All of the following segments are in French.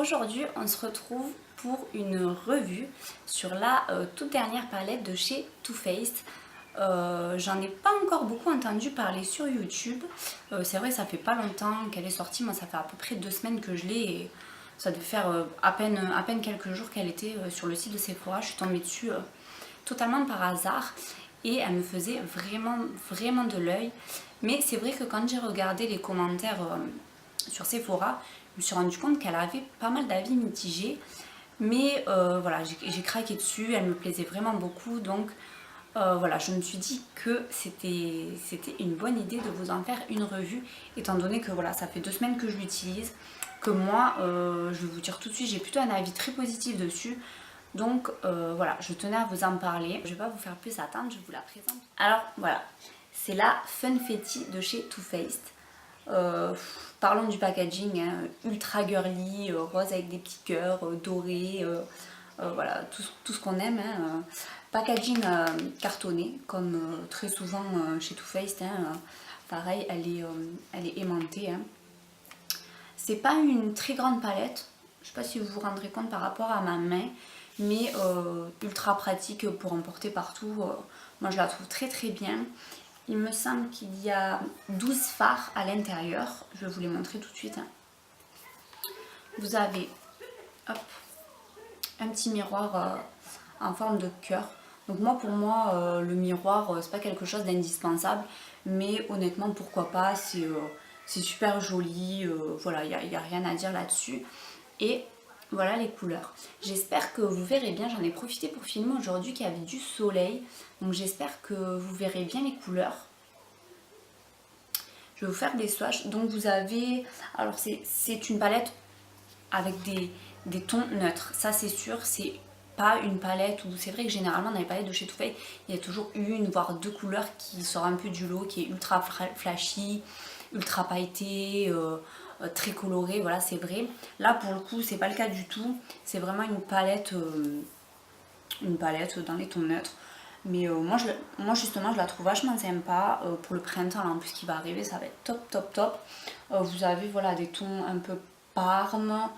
aujourd'hui on se retrouve pour une revue sur la toute dernière palette de chez Too Faced. J'en ai pas encore beaucoup entendu parler sur YouTube. C'est vrai, ça fait pas longtemps qu'elle est sortie. Moi ça fait à peu près 2 semaines que je l'ai et ça devait faire à peine quelques jours qu'elle était sur le site de Sephora. Je suis tombée dessus totalement par hasard et elle me faisait vraiment de l'œil. Mais c'est vrai que quand j'ai regardé les commentaires sur Sephora, je me suis rendu compte qu'elle avait pas mal d'avis mitigés. Mais voilà, j'ai craqué dessus, elle me plaisait vraiment beaucoup. Donc voilà, je me suis dit que c'était une bonne idée de vous en faire une revue, étant donné que voilà, ça fait 2 semaines que je l'utilise, que moi, je vais vous dire tout de suite, j'ai plutôt un avis très positif dessus. Donc voilà, je tenais à vous en parler. Je vais pas vous faire plus attendre, je vous la présente. Alors voilà, c'est la Funfetti de chez Too Faced. Parlons du packaging, hein, ultra girly, rose avec des petits cœurs, dorés, voilà, tout ce qu'on aime. Hein, packaging cartonné, comme très souvent chez Too Faced. Hein, pareil, elle est aimantée. Hein. C'est pas une très grande palette, je sais pas si vous vous rendrez compte par rapport à ma main, mais ultra pratique pour emporter partout. Moi je la trouve très bien. Il me semble qu'il y a 12 fards à l'intérieur. Je vais vous les montrer tout de suite. Vous avez hop, un petit miroir en forme de cœur. Donc moi, pour moi, le miroir, c'est pas quelque chose d'indispensable. Mais honnêtement, pourquoi pas, c'est super joli. Voilà, il n'y a rien à dire là-dessus. Et voilà les couleurs. J'espère que vous verrez bien. J'en ai profité pour filmer aujourd'hui qu'il y avait du soleil. Donc j'espère que vous verrez bien les couleurs. Je vais vous faire des swatchs. Donc vous avez... Alors c'est une palette avec des tons neutres. Ça c'est sûr. C'est pas une palette où... C'est vrai que généralement dans les palettes de chez Too Faced, il y a toujours une voire 2 couleurs qui sortent un peu du lot, qui est ultra flashy, ultra pailletée, très colorée. Voilà, c'est vrai. Là pour le coup c'est pas le cas du tout. C'est vraiment une palette dans les tons neutres. Mais moi justement je la trouve vachement sympa pour le printemps là, en plus qui va arriver, ça va être top. Vous avez voilà des tons un peu parme,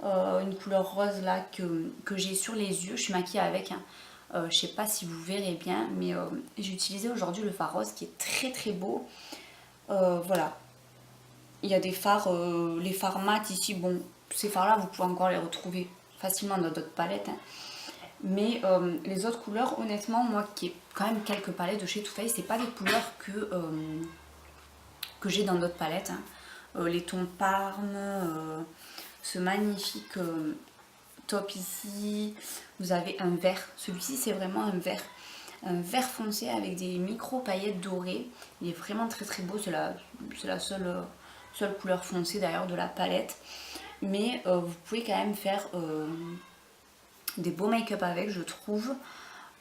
une couleur rose là que j'ai sur les yeux, je suis maquillée avec. Hein. Je sais pas si vous verrez bien, mais j'ai utilisé aujourd'hui le fard rose qui est très beau. Voilà. Il y a des fards, les fards mat ici, bon ces fards là vous pouvez encore les retrouver facilement dans d'autres palettes. Hein. Mais les autres couleurs, honnêtement, moi qui ai quand même quelques palettes de chez Too Faced, c'est pas des couleurs que j'ai dans d'autres palettes. Hein. Les tons parme, ce magnifique top ici. Vous avez un vert. Celui-ci, c'est vraiment un vert foncé avec des micro paillettes dorées. Il est vraiment très beau. C'est la seule couleur foncée d'ailleurs de la palette. Mais vous pouvez quand même faire... des beaux make-up avec, je trouve.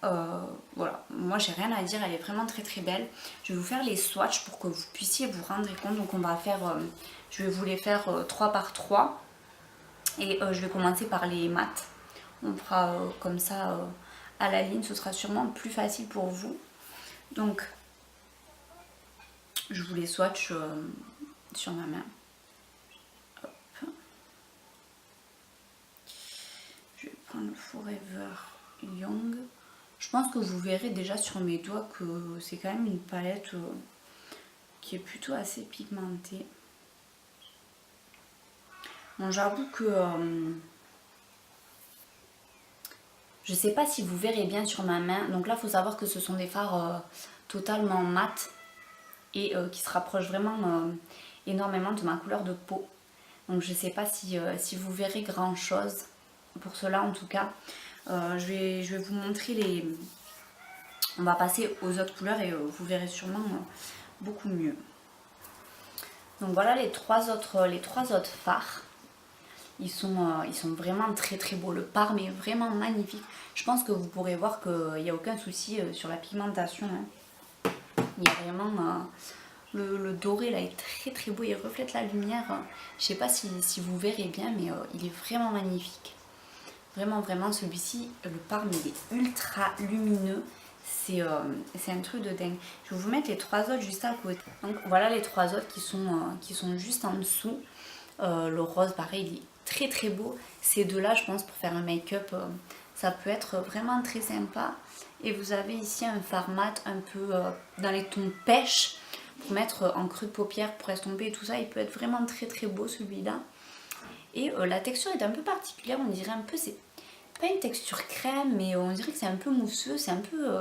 Voilà, moi j'ai rien à dire, elle est vraiment très belle. Je vais vous faire les swatchs pour que vous puissiez vous rendre compte. Donc on va faire, je vais vous les faire 3 par 3 et je vais commencer par les mat. On fera comme ça à la ligne, ce sera sûrement plus facile pour vous. Donc je vous les swatch sur ma main. Le Forever Young. Je pense que vous verrez déjà sur mes doigts que c'est quand même une palette qui est plutôt assez pigmentée. Bon, j'avoue que je sais pas si vous verrez bien sur ma main. Donc là, il faut savoir que ce sont des fards totalement mat et qui se rapprochent vraiment énormément de ma couleur de peau. Donc je sais pas si vous verrez grand chose. Pour cela en tout cas, je vais vous montrer les... On va passer aux autres couleurs et vous verrez sûrement beaucoup mieux. Donc voilà les trois autres fards. Ils sont vraiment très beaux. Le parme est vraiment magnifique. Je pense que vous pourrez voir qu'il n'y a aucun souci sur la pigmentation. Hein. Il y a vraiment... Le doré là est très beau. Il reflète la lumière. Je sais pas si vous verrez bien, mais il est vraiment magnifique. Vraiment, celui-ci, le parme, il est ultra lumineux. C'est un truc de dingue. Je vais vous mettre les 3 autres juste à côté. Donc voilà les 3 autres qui sont juste en dessous. Le rose, pareil, il est très très beau. Ces deux-là, je pense, pour faire un make-up, ça peut être vraiment très sympa. Et vous avez ici un fard mat un peu dans les tons pêche pour mettre en creux de paupière, pour estomper et tout ça. Il peut être vraiment très très beau celui-là. Et la texture est un peu particulière, on dirait un peu, c'est pas une texture crème, mais on dirait que c'est un peu mousseux, c'est un peu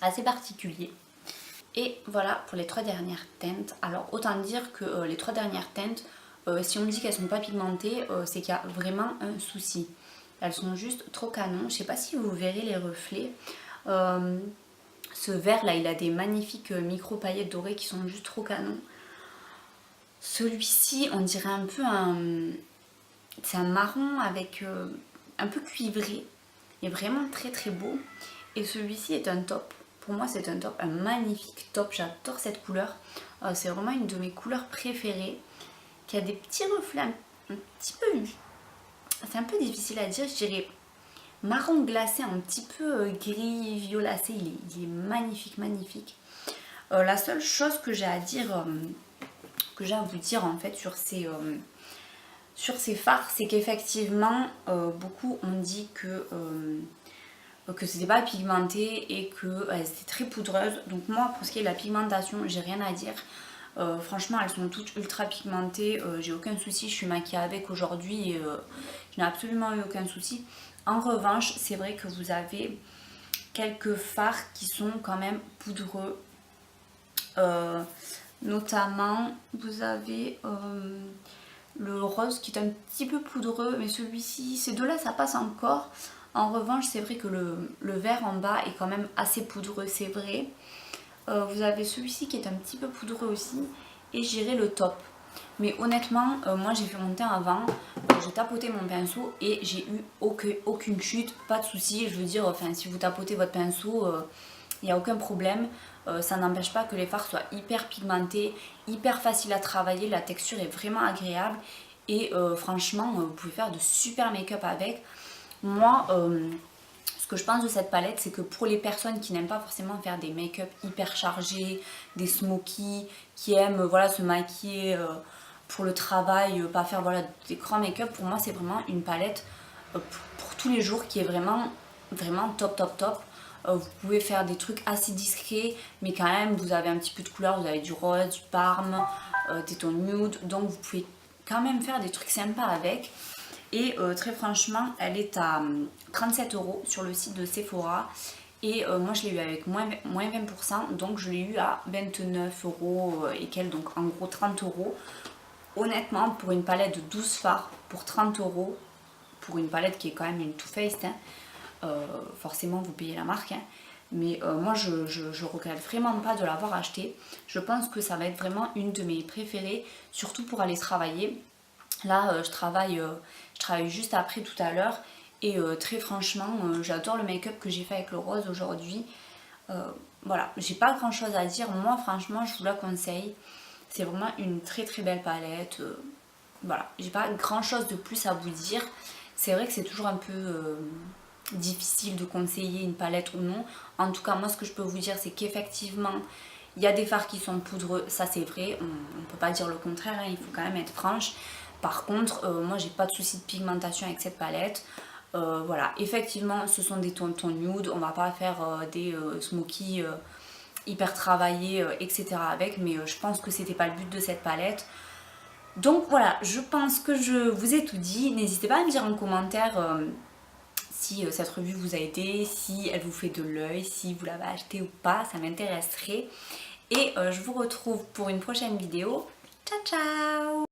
assez particulier. Et voilà pour les 3 dernières teintes. Alors autant dire que les 3 dernières teintes, si on me dit qu'elles sont pas pigmentées, c'est qu'il y a vraiment un souci. Elles sont juste trop canon. Je sais pas si vous verrez les reflets. Ce vert là, il a des magnifiques micro paillettes dorées qui sont juste trop canon. Celui-ci, on dirait un peu c'est un marron avec un peu cuivré. Il est vraiment très très beau. Et celui-ci est un top. Pour moi, c'est un top, un magnifique top. J'adore cette couleur. C'est vraiment une de mes couleurs préférées. Qui a des petits reflets un petit peu... C'est un peu difficile à dire, je dirais marron glacé, un petit peu gris violacé. Il est magnifique, magnifique. La seule chose que j'ai à dire... que j'ai à vous dire en fait sur ces fards, c'est qu'effectivement beaucoup ont dit que c'était pas pigmenté et que c'était très poudreuse. Donc moi pour ce qui est de la pigmentation, j'ai rien à dire. Franchement elles sont toutes ultra pigmentées, j'ai aucun souci, je suis maquillée avec aujourd'hui et je n'ai absolument eu aucun souci. En revanche c'est vrai que vous avez quelques fards qui sont quand même poudreux. Notamment, vous avez le rose qui est un petit peu poudreux, mais celui-ci, ces deux-là, ça passe encore. En revanche, c'est vrai que le vert en bas est quand même assez poudreux, c'est vrai. Vous avez celui-ci qui est un petit peu poudreux aussi, et j'irai le top. Mais honnêtement, moi j'ai fait mon teint avant, j'ai tapoté mon pinceau et j'ai eu aucune chute, pas de souci. Je veux dire, enfin, si vous tapotez votre pinceau, il n'y a aucun problème. Ça n'empêche pas que les fards soient hyper pigmentés, hyper faciles à travailler, la texture est vraiment agréable et franchement vous pouvez faire de super make-up avec. Moi ce que je pense de cette palette, c'est que pour les personnes qui n'aiment pas forcément faire des make-up hyper chargés, des smokies, qui aiment voilà, se maquiller pour le travail, pas faire voilà, des grands make-up, pour moi c'est vraiment une palette pour tous les jours qui est vraiment top top top. Vous pouvez faire des trucs assez discrets, mais quand même vous avez un petit peu de couleur, vous avez du rose, du parme, des tons nude, donc vous pouvez quand même faire des trucs sympas avec. Et très franchement, elle est à 37 € sur le site de Sephora. Et moi je l'ai eu avec moins 20%, donc je l'ai eu à 29 € et quelques, donc en gros 30 €. Honnêtement, pour une palette de 12 fards, pour 30 €, pour une palette qui est quand même une Too Faced, hein, forcément vous payez la marque, hein, mais moi je regrette vraiment pas de l'avoir acheté. Je pense que ça va être vraiment une de mes préférées, surtout pour aller travailler. Là je travaille juste après tout à l'heure et très franchement j'adore le make-up que j'ai fait avec le rose aujourd'hui. Voilà, j'ai pas grand chose à dire, moi franchement je vous la conseille. C'est vraiment une très très belle palette. Voilà, j'ai pas grand chose de plus à vous dire. C'est vrai que c'est toujours un peu difficile de conseiller une palette ou non. En tout cas moi ce que je peux vous dire c'est qu'effectivement il y a des fards qui sont poudreux, ça c'est vrai, on ne peut pas dire le contraire, hein, il faut quand même être franche. Par contre moi j'ai pas de souci de pigmentation avec cette palette. Voilà, effectivement ce sont des tons nude, on va pas faire des smoky hyper travaillés etc avec, mais je pense que c'était pas le but de cette palette. Donc voilà, je pense que je vous ai tout dit. N'hésitez pas à me dire en commentaire si cette revue vous a aidé, si elle vous fait de l'œil, si vous l'avez acheté ou pas, ça m'intéresserait. Et je vous retrouve pour une prochaine vidéo. Ciao ciao!